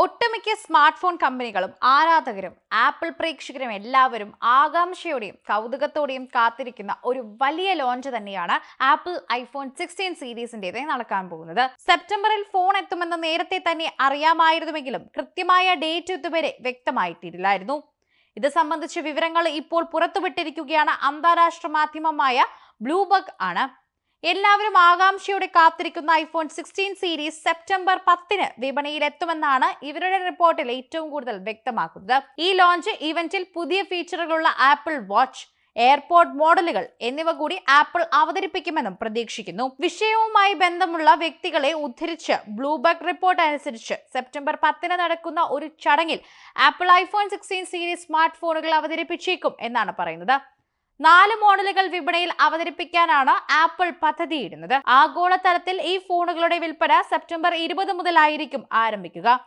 ഒട്ടുമിക്ക smart phone കമ്പനികളും ആരാധകരും ആപ്പിൾ പ്രേക്ഷകരും എല്ലാവരും ആകാംക്ഷയോടെയും കൗതുകത്തോടെയും കാത്തിരിക്കുന്ന ഒരു വലിയ ലോഞ്ച് തന്നെയാണ് ആപ്പിൾ ഐഫോൺ 16 സീരീസിന്റേത് നടക്കാൻ പോകുന്നത്. സെപ്റ്റംബറിൽ ഫോൺ എത്തുമെന്ന് നേരത്തെ തന്നെ അറിയാമായിരുന്നുവെങ്കിലും കൃത്യമായ ഡേറ്റ് ഇതുവരെ വ്യക്തമായിട്ടില്ലായിരുന്നു. ഇത് സംബന്ധിച്ച വിവരങ്ങൾ ഇപ്പോൾ പുറത്തുവിട്ടിരിക്കുകയാണ് അന്താരാഷ്ട്ര മാധ്യമമായ ബ്ലൂംബർഗ് ആണ്. എല്ലാവരും ആകാംക്ഷയോടെ കാത്തിരിക്കുന്ന ഐഫോൺ 16 സീരീസ് സെപ്റ്റംബർ 10 വിപണിയിൽ എത്തുമെന്നാണ് ഇവരുടെ റിപ്പോർട്ടിൽ ഏറ്റവും കൂടുതൽ വ്യക്തമാക്കുന്നത്. ഈ ലോഞ്ച് ഇവന്റിൽ പുതിയ ഫീച്ചറുകളുള്ള ആപ്പിൾ വാച്ച്, എയർപോഡ് മോഡലുകൾ എന്നിവ കൂടി ആപ്പിൾ അവതരിപ്പിക്കുമെന്നും പ്രതീക്ഷിക്കുന്നു. വിഷയവുമായി ബന്ധമുള്ള വ്യക്തികളെ ഉദ്ധരിച്ച് ബ്ലൂംബർഗ് റിപ്പോർട്ട് അനുസരിച്ച് സെപ്റ്റംബർ 10 നടക്കുന്ന ഒരു ചടങ്ങിൽ ആപ്പിൾ ഐഫോൺ 16 സീരീസ് സ്മാർട്ട് ഫോണുകൾ അവതരിപ്പിച്ചേക്കും എന്നാണ് പറയുന്നത്. 4 മോഡലുകൾ വിപണിയിൽ അവതരിപ്പിക്കാനാണ് ആപ്പിൾ പദ്ധതിയിടുന്നത്. ആഗോളതലത്തിൽ ഈ ഫോണുകളുടെ വിൽപ്പന സെപ്റ്റംബർ 20 മുതലായിരിക്കും ആരംഭിക്കുക.